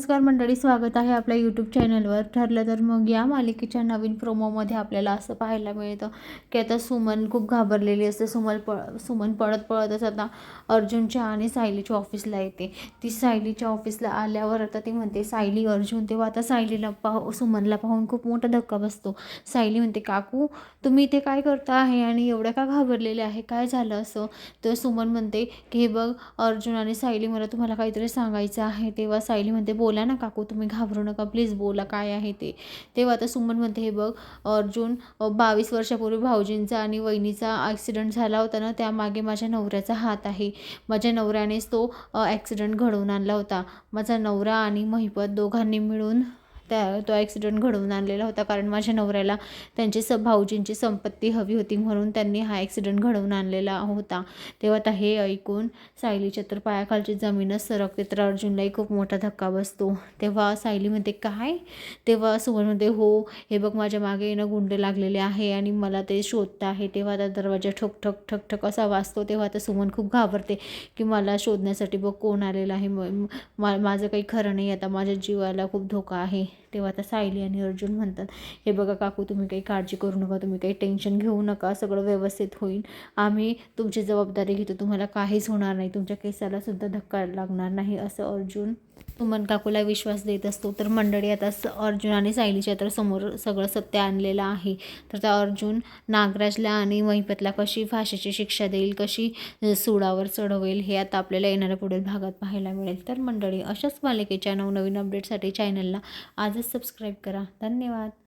नमस्कार मंडळी, स्वागत आहे आपल्या यूट्यूब चॅनलवर. ठरलं तर मग या मालिकेच्या नवीन प्रोमोमध्ये आपल्याला असं पाहायला मिळतं की आता सुमन खूप घाबरलेली असते. सुमन पळत पळतच आता अर्जुनच्या आणि सायलीच्या ऑफिसला येते. ती सायलीच्या ऑफिसला आल्यावर आता ती म्हणते सायली अर्जुन. तेव्हा आता सायलीला सुमनला पाहून खूप मोठा धक्का बसतो. सायली म्हणते काकू तुम्ही इथे काय करता आहे आणि एवढ्या का घाबरलेले आहे, काय झालं असं. तर सुमन म्हणते की हे बघ अर्जुन आणि सायली, मला तुम्हाला काहीतरी सांगायचं आहे. तेव्हा सायली म्हणते बोला ना काकू, तुम्ही घाबरू नका, प्लीज बोला काय आहे ते. तेव्हा आता सुमन म्हणते हे बघ अर्जुन, 22 वर्षापूर्वी भाऊजींचा आणि वहिनीचा ॲक्सिडेंट झाला होता ना, त्यामागे माझ्या नवऱ्याचा हात आहे. माझ्या नवऱ्यानेच तो ॲक्सिडेंट घडवून आणला होता. माझा नवरा आणि महिपत दोघांनी मिळून तो ॲक्सिडेंट घडवून आणलेला होता, कारण माझ्या नवऱ्याला त्यांची भाऊजींची संपत्ती हवी होती, म्हणून त्यांनी हा ॲक्सिडेंट घडवून आणलेला होता. तेव्हा आता हे ऐकून सायलीच्या तर पायाखालची जमीनच सरकते. तर अर्जुनलाही खूप मोठा धक्का बसतो. तेव्हा सायली म्हणते काय. तेव्हा सुमन म्हणते हो, हे बघ माझ्या मागे येणं गुंड लागलेले आहे आणि मला ते शोधत आहे. तेव्हा आता दरवाजा ठक ठक ठक ठक असा वाजतो. तेव्हा आता सुमन खूप घाबरते की मला शोधण्यासाठी बघ कोण आलेलं आहे. माझं काही खरं नाही, आता माझ्या जीवाला खूप धोका आहे. तेव्हा आता सायली आणि अर्जुन म्हणतात हे बघा काकू, तुम्ही काही काळजी करू नका, तुम्ही काही टेन्शन घेऊ नका, सगळं व्यवस्थित होईल. आम्ही तुमची जबाबदारी घेतो, तुम्हाला काहीच होणार नाही, तुमच्या केसाला सुद्धा धक्का लागणार नाही, असं अर्जुन सुमन काकूला विश्वास देत असतो. तर मंडळी आता अर्जुन आणि सायलीच्या तर समोर सगळं सत्य आणलेलं आहे. तर त्या अर्जुन नागराजला आणि महिपतला कशी फाशीची शिक्षा देईल, कशी सुडावर चढवेल, हे आता आपल्याला येणाऱ्या पुढील भागात पाहायला मिळेल. तर मंडळी अशाच मालिकेच्या नवनवीन अपडेटसाठी चॅनलला आजच सबस्क्राईब करा. धन्यवाद.